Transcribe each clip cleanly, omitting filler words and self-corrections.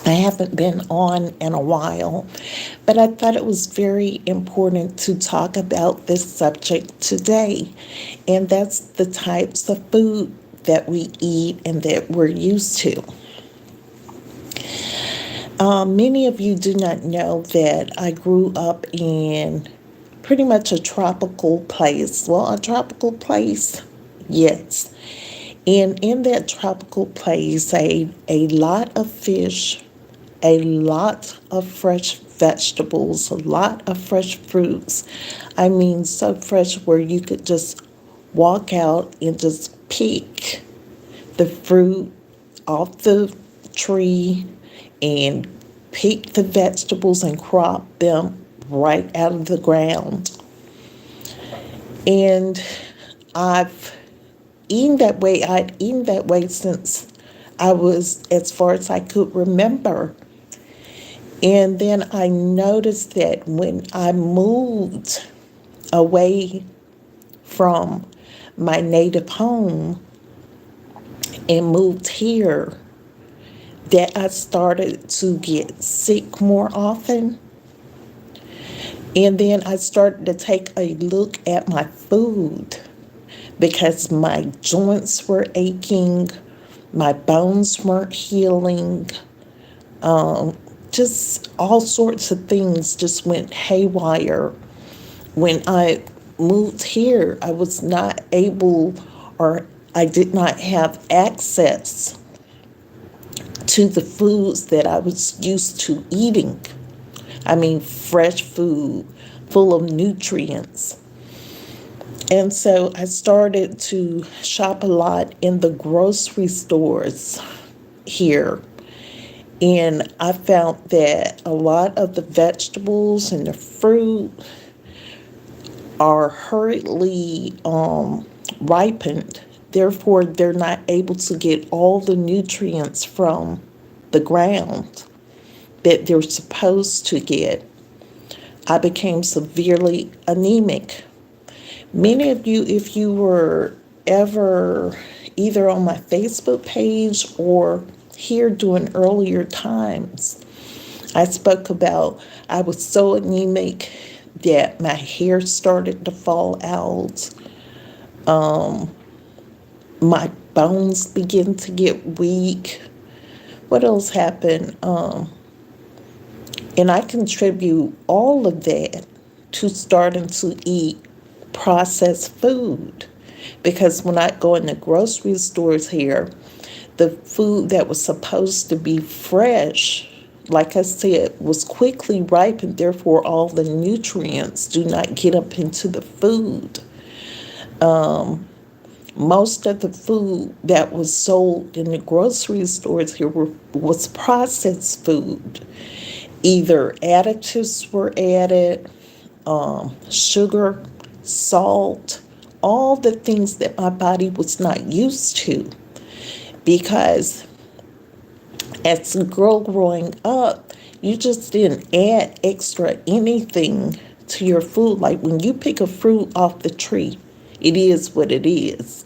I haven't been on in a while, but I thought it was very important to talk about this subject today, and that's the types of food that we eat and that we're used to. Many of you do not know that I grew up in pretty much a tropical place. Well, a tropical place, yes. And in that tropical place, a lot of fish, a lot of fresh vegetables, a lot of fresh fruits. I mean, so fresh where you could just walk out and just pick the fruit off the tree and pick the vegetables and crop them right out of the ground. And I've I'd eaten that way since I was as far as I could remember. And then I noticed that when I moved away from my native home and moved here, that I started to get sick more often. And then I started to take a look at my food because my joints were aching, my bones weren't healing, just all sorts of things just went haywire. When I moved here, I was not able, or I did not have access to the foods that I was used to eating. I mean, fresh food, full of nutrients. And so I started to shop a lot in the grocery stores here. And I found that a lot of the vegetables and the fruit are hurriedly ripened. Therefore, they're not able to get all the nutrients from the ground that they're supposed to get. I became severely anemic. Many of you, if you were ever either on my Facebook page or here during earlier times, I spoke about I was so anemic that my hair started to fall out. My bones began to get weak. What else happened? And I contribute all of that to starting to eat processed food. Because when I go in the grocery stores here, the food that was supposed to be fresh, like I said, was quickly ripened. Therefore, all the nutrients do not get up into the food. Most of the food that was sold in the grocery stores here was processed food. Either additives were added, sugar, salt, all the things that my body was not used to. Because as a girl growing up, you just didn't add extra anything to your food. Like when you pick a fruit off the tree, it is what it is.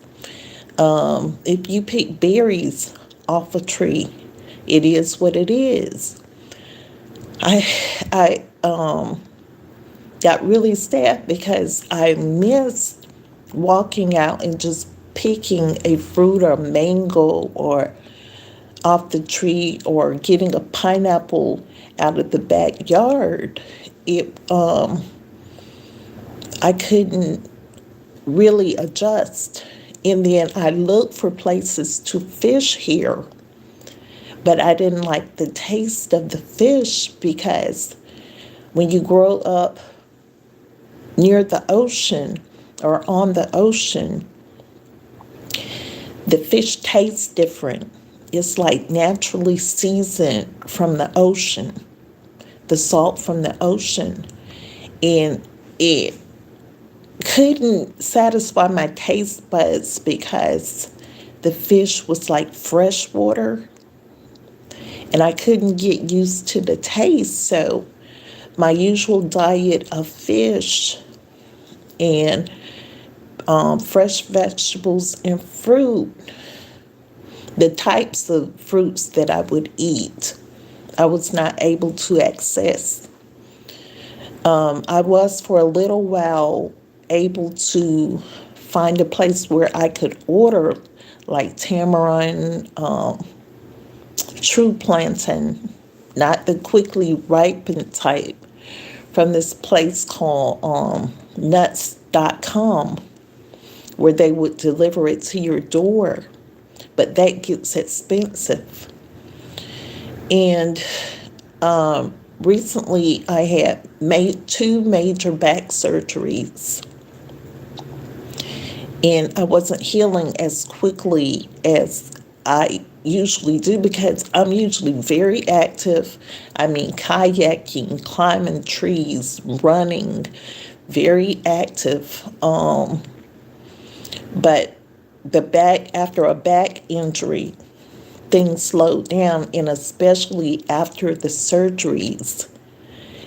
If you pick berries off a tree, it is what it is. I got really sad because I missed walking out and just picking a fruit or mango or off the tree or getting a pineapple out of the backyard. I couldn't really adjust. And then I looked for places to fish here, but I didn't like the taste of the fish because when you grow up near the ocean or on the ocean, the fish tastes different. It's like naturally seasoned from the ocean, the salt from the ocean. And it couldn't satisfy my taste buds because the fish was like fresh water and I couldn't get used to the taste. So my usual diet of fish and fresh vegetables and fruit, the types of fruits that I would eat I was not able to access. I was for a little while able to find a place where I could order like tamarind, true plantain, not the quickly ripened type, from this place called nuts.com, where they would deliver it to your door. But that gets expensive. And recently I had made 2 major back surgeries, and I wasn't healing as quickly as I usually do because I'm usually very active. I mean, kayaking, climbing trees, running, very active. But the back, after a back injury, things slowed down, and especially after the surgeries,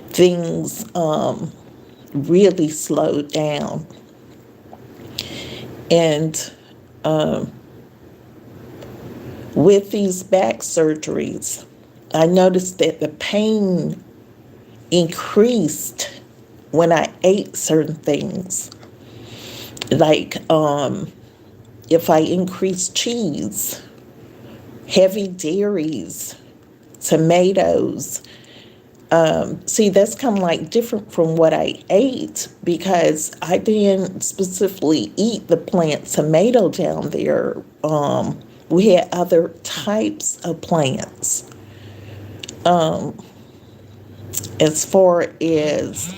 things really slowed down. And with these back surgeries, I noticed that the pain increased when I ate certain things. Like if I increased cheese, heavy dairies, tomatoes. See, that's kind of like different from what I ate because I didn't specifically eat the plant tomato down there. We had other types of plants. As far as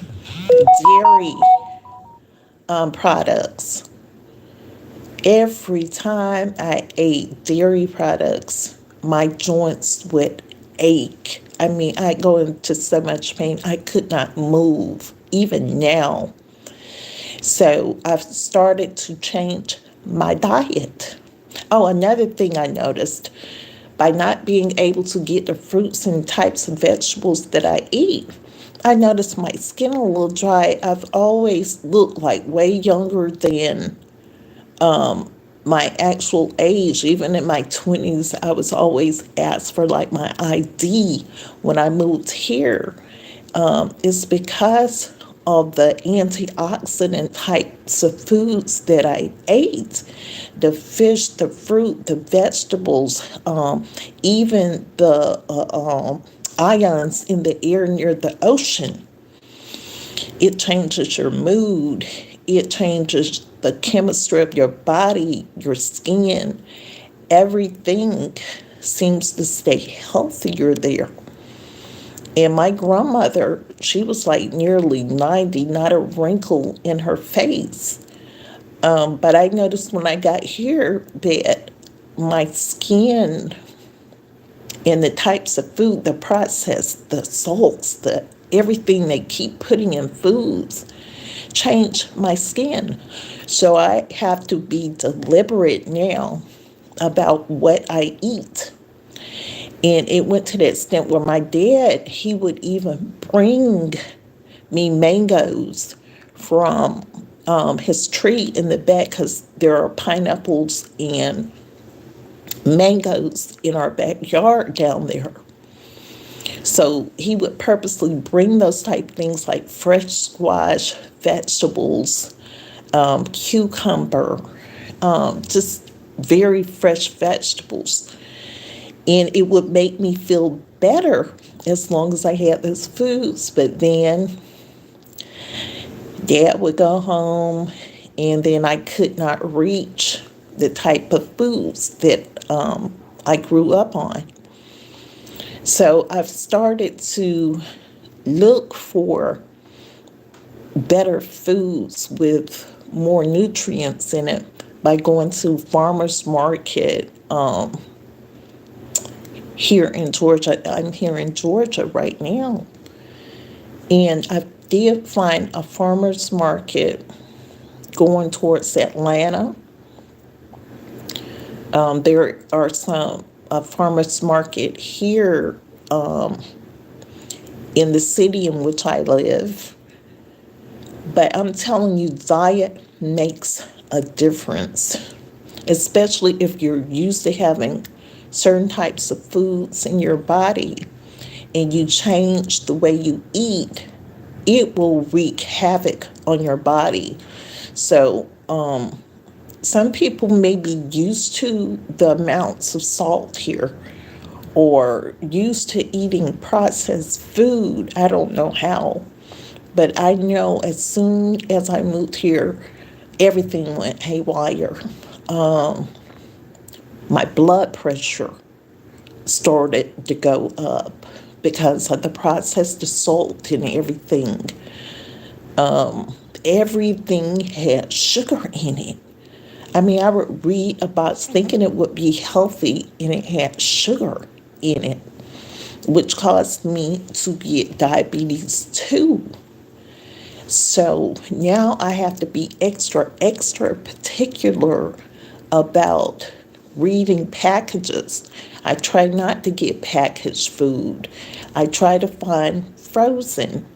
dairy products, every time I ate dairy products, my joints would ache. I mean, I go into so much pain, I could not move, even now. So I've started to change my diet. Oh, another thing I noticed, by not being able to get the fruits and types of vegetables that I eat, I noticed my skin a little dry. I've always looked like way younger than my actual age. Even in my 20s, I was always asked for like my ID when I moved here. It's because of the antioxidant types of foods that I ate. The fish, the fruit, the vegetables, even the ions in the air near the ocean. It changes your mood. It changes the chemistry of your body, your skin. Everything seems to stay healthier there. And my grandmother, she was like nearly 90, not a wrinkle in her face. But I noticed when I got here that my skin and the types of food, the process, the salts, the everything they keep putting in foods, change my skin. So I have to be deliberate now about what I eat. And it went to the extent where my dad, he would even bring me mangoes from his tree in the back, because there are pineapples and mangoes in our backyard down there. So he would purposely bring those type things like fresh squash, vegetables, cucumber, just very fresh vegetables. And it would make me feel better as long as I had those foods. But then Dad would go home, and then I could not reach the type of foods that I grew up on. So I've started to look for better foods with more nutrients in it by going to farmers market here in Georgia. I'm here in Georgia right now. And I did find a farmers market going towards Atlanta. There are some a farmers market here in the city in which I live. But I'm telling you, diet makes a difference, especially if you're used to having certain types of foods in your body. and you change the way you eat, it will wreak havoc on your body. So, some people may be used to the amounts of salt here or used to eating processed food. I don't know how. But I know as soon as I moved here, everything went haywire. My blood pressure started to go up because of the processed salt and everything. Everything had sugar in it. I mean, I would read about thinking it would be healthy and it had sugar in it, which caused me to get diabetes too. So now I have to be extra, extra particular about reading packages. I try not to get packaged food. I try to find frozen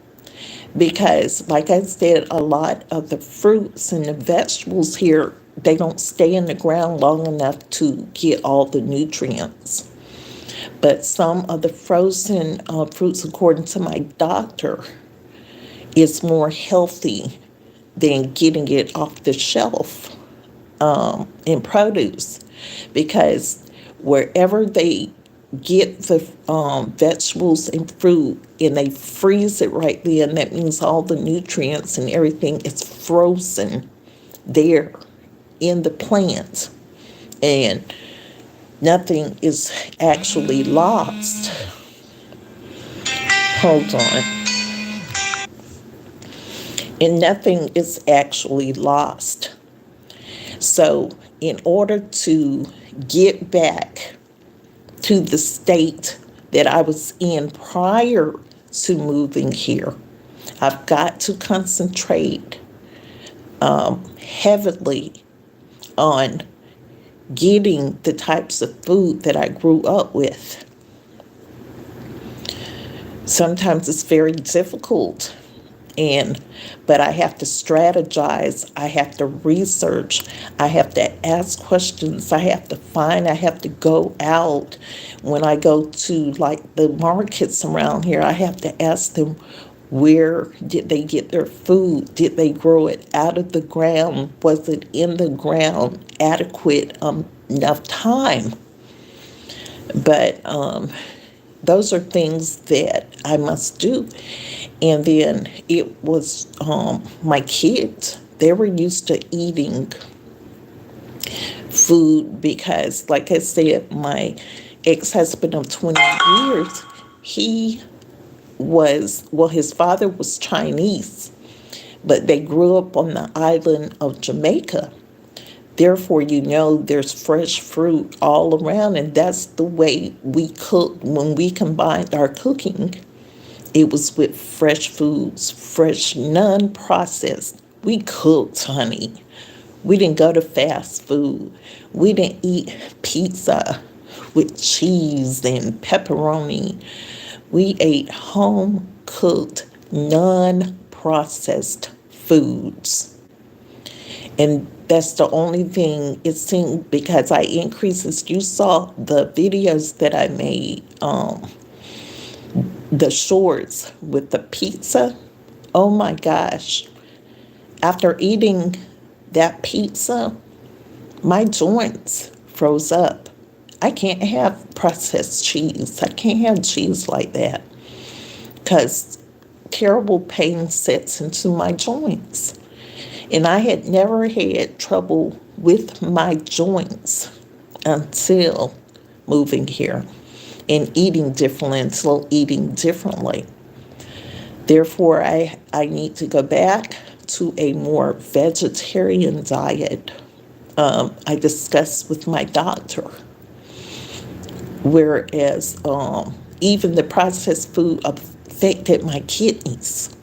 because, like I said, a lot of the fruits and the vegetables here, they don't stay in the ground long enough to get all the nutrients. But some of the frozen fruits, according to my doctor, is more healthy than getting it off the shelf in produce, because wherever they get the vegetables and fruit and they freeze it right then, that means all the nutrients and everything is frozen there in the plant, and nothing is actually lost. Hold on. And nothing is actually lost. So, in order to get back to the state that I was in prior to moving here, I've got to concentrate heavily on getting the types of food that I grew up with. Sometimes it's very difficult, but I have to strategize, I have to research, I have to ask questions, I have to go out. When I go to like the markets around here, I have to ask them, where did they get their food? Did they grow it out of the ground? Was it in the ground adequate enough time? But those are things that I must do. And then it was my kids. They were used to eating food because, like I said, my ex-husband of 20 years, his father was Chinese, but they grew up on the island of Jamaica. Therefore, there's fresh fruit all around, and that's the way we cooked when we combined our cooking. It was with fresh foods, fresh, non-processed. We cooked, honey. We didn't go to fast food. We didn't eat pizza with cheese and pepperoni. We ate home-cooked, non-processed foods. And that's the only thing it seemed, because I increased, as you saw the videos that I made, the shorts with the pizza. Oh my gosh. After eating that pizza, my joints froze up. I can't have processed cheese. I can't have cheese like that because terrible pain sets into my joints. And I had never had trouble with my joints until moving here and eating differently. Therefore, I need to go back to a more vegetarian diet. I discussed with my doctor, whereas even the processed food affected my kidneys.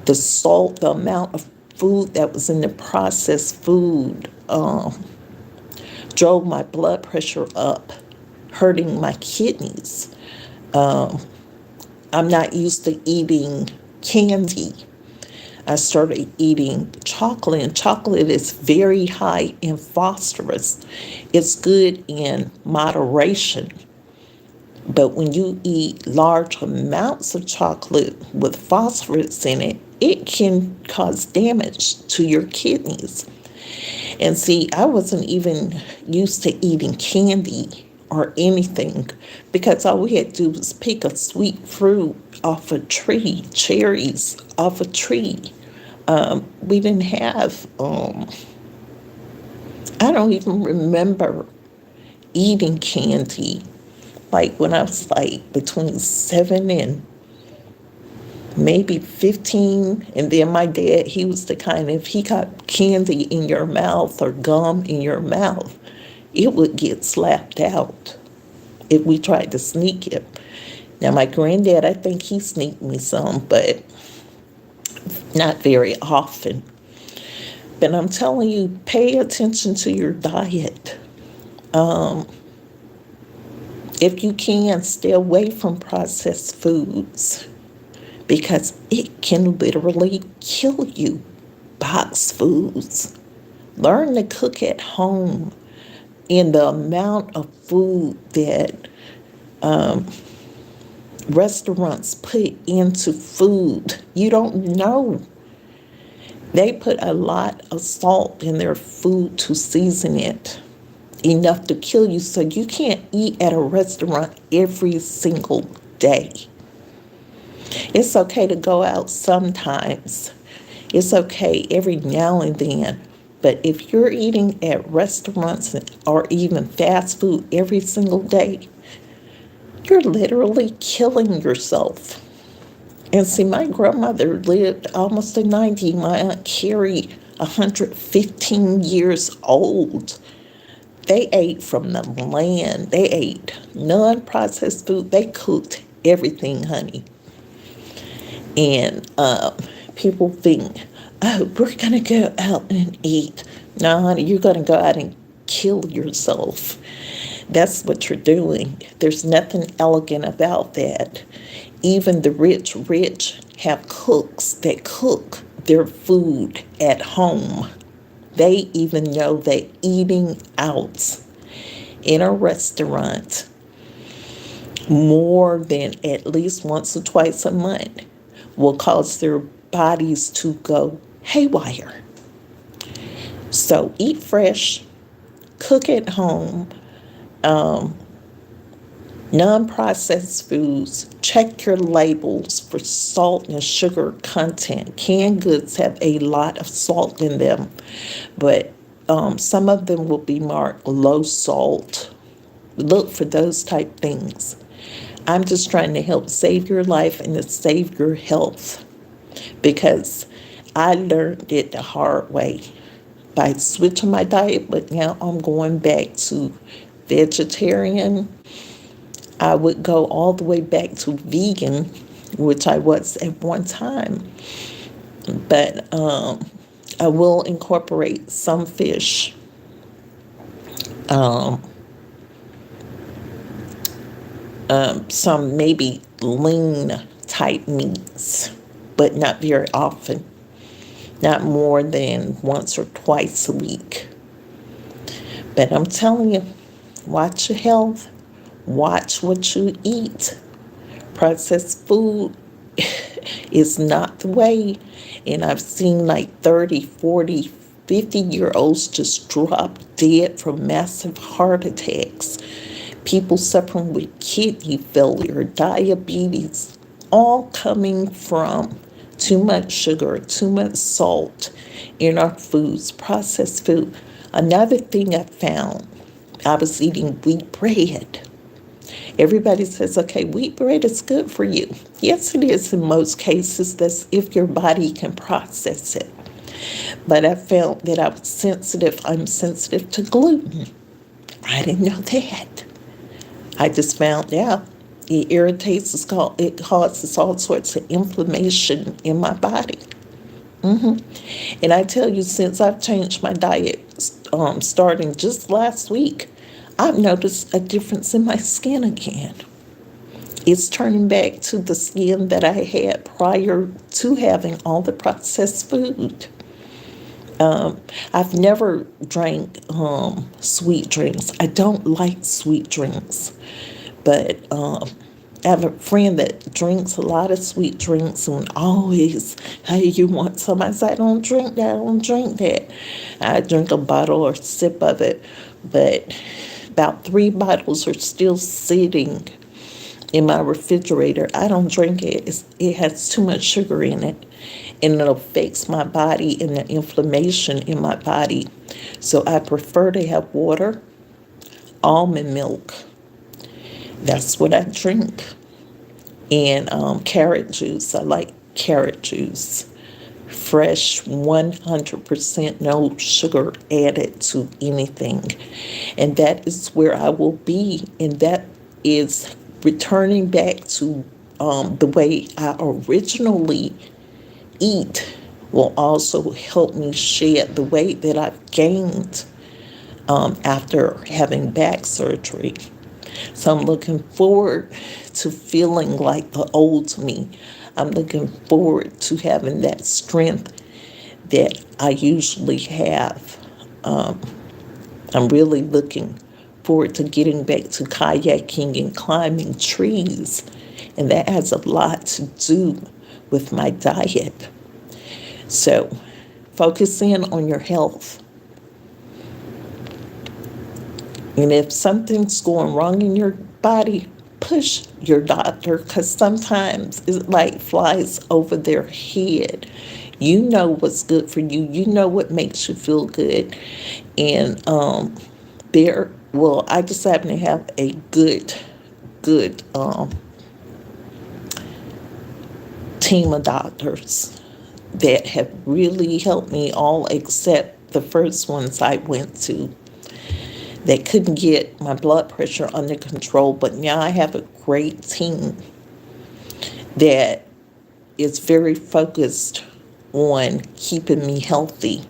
The salt, the amount of food that was in the processed food drove my blood pressure up, hurting my kidneys. I'm not used to eating candy. I started eating chocolate, and chocolate is very high in phosphorus. It's good in moderation, But when you eat large amounts of chocolate with phosphorus in it, it can cause damage to your kidneys. And see, I wasn't even used to eating candy or anything because all we had to do was pick a sweet fruit off a tree, cherries off a tree. We didn't have, I don't even remember eating candy like when I was like between 7 and maybe 15. And then my dad, he was the kind, if he got candy in your mouth or gum in your mouth, it would get slapped out if we tried to sneak it. Now my granddad, I think he sneaked me some, but not very often. But I'm telling you, pay attention to your diet. If you can, stay away from processed foods because it can literally kill you. Box foods. Learn to cook at home. In the amount of food that restaurants put into food, you don't know. They put a lot of salt in their food to season it, enough to kill you, so you can't eat at a restaurant every single day. It's okay to go out sometimes. It's okay every now and then. But if you're eating at restaurants or even fast food every single day, you're literally killing yourself. And see, my grandmother lived almost to 90. My Aunt Carrie, 115 years old. They ate from the land. They ate non-processed food. They cooked everything, honey. And people think, oh, we're going to go out and eat. No, honey, you're going to go out and kill yourself. That's what you're doing. There's nothing elegant about that. Even the rich have cooks that cook their food at home. They even know that eating out in a restaurant more than at least once or twice a month will cause their bodies to go haywire. So eat fresh, cook at home, non-processed foods. Check your labels for salt and sugar content. Canned goods have a lot of salt in them, but some of them will be marked low salt. Look for those type things. I'm just trying to help save your life and to save your health because I learned it the hard way by switching my diet, but now I'm going back to vegetarian. I would go all the way back to vegan, which I was at one time. But I will incorporate some fish. Some maybe lean type meats, but not very often. Not more than once or twice a week. But I'm telling you, watch your health. Watch what you eat. Processed food is not the way. And I've seen like 30, 40, 50-year-olds just drop dead from massive heart attacks. People suffering with kidney failure, diabetes, all coming from too much sugar, too much salt in our foods, processed food. Another thing I found, I was eating wheat bread. Everybody says, okay, wheat bread is good for you. Yes, it is in most cases. That's if your body can process it. But I found that I was sensitive. I'm sensitive to gluten. I didn't know that. I just found out it irritates, it causes all sorts of inflammation in my body. And I tell you, since I've changed my diet, starting just last week, I've noticed a difference in my skin again. It's turning back to the skin that I had prior to having all the processed food. I've never drank sweet drinks. I don't like sweet drinks. But I have a friend that drinks a lot of sweet drinks and always, hey, you want some? I say, I don't drink that, I don't drink that. I drink a bottle or sip of it, but about 3 bottles are still sitting in my refrigerator. I don't drink it. It has too much sugar in it, and it affects my body and the inflammation in my body. So I prefer to have water, almond milk. That's what I drink. And carrot juice. I like carrot juice. Fresh, 100%, no sugar added to anything. And that is where I will be. And that is returning back to the way I originally eat will also help me shed the weight that I've gained after having back surgery. So I'm looking forward to feeling like the old me. I'm looking forward to having that strength that I usually have. I'm really looking forward to getting back to kayaking and climbing trees. And that has a lot to do with my diet. So focus in on your health. And if something's going wrong in your body, push your doctor, because sometimes it like flies over their head. You know what's good for you. You know what makes you feel good. And I just happen to have a good team of doctors that have really helped me, all except the first ones I went to. They couldn't get my blood pressure under control, but now I have a great team that is very focused on keeping me healthy.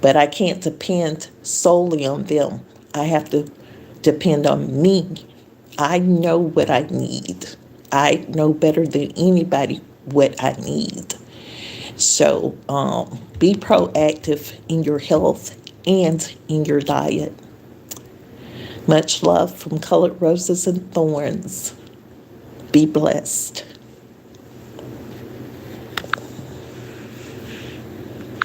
But I can't depend solely on them. I have to depend on me. I know what I need. I know better than anybody what I need. So be proactive in your health and in your diet. Much love from Colored Roses and Thorns. Be blessed.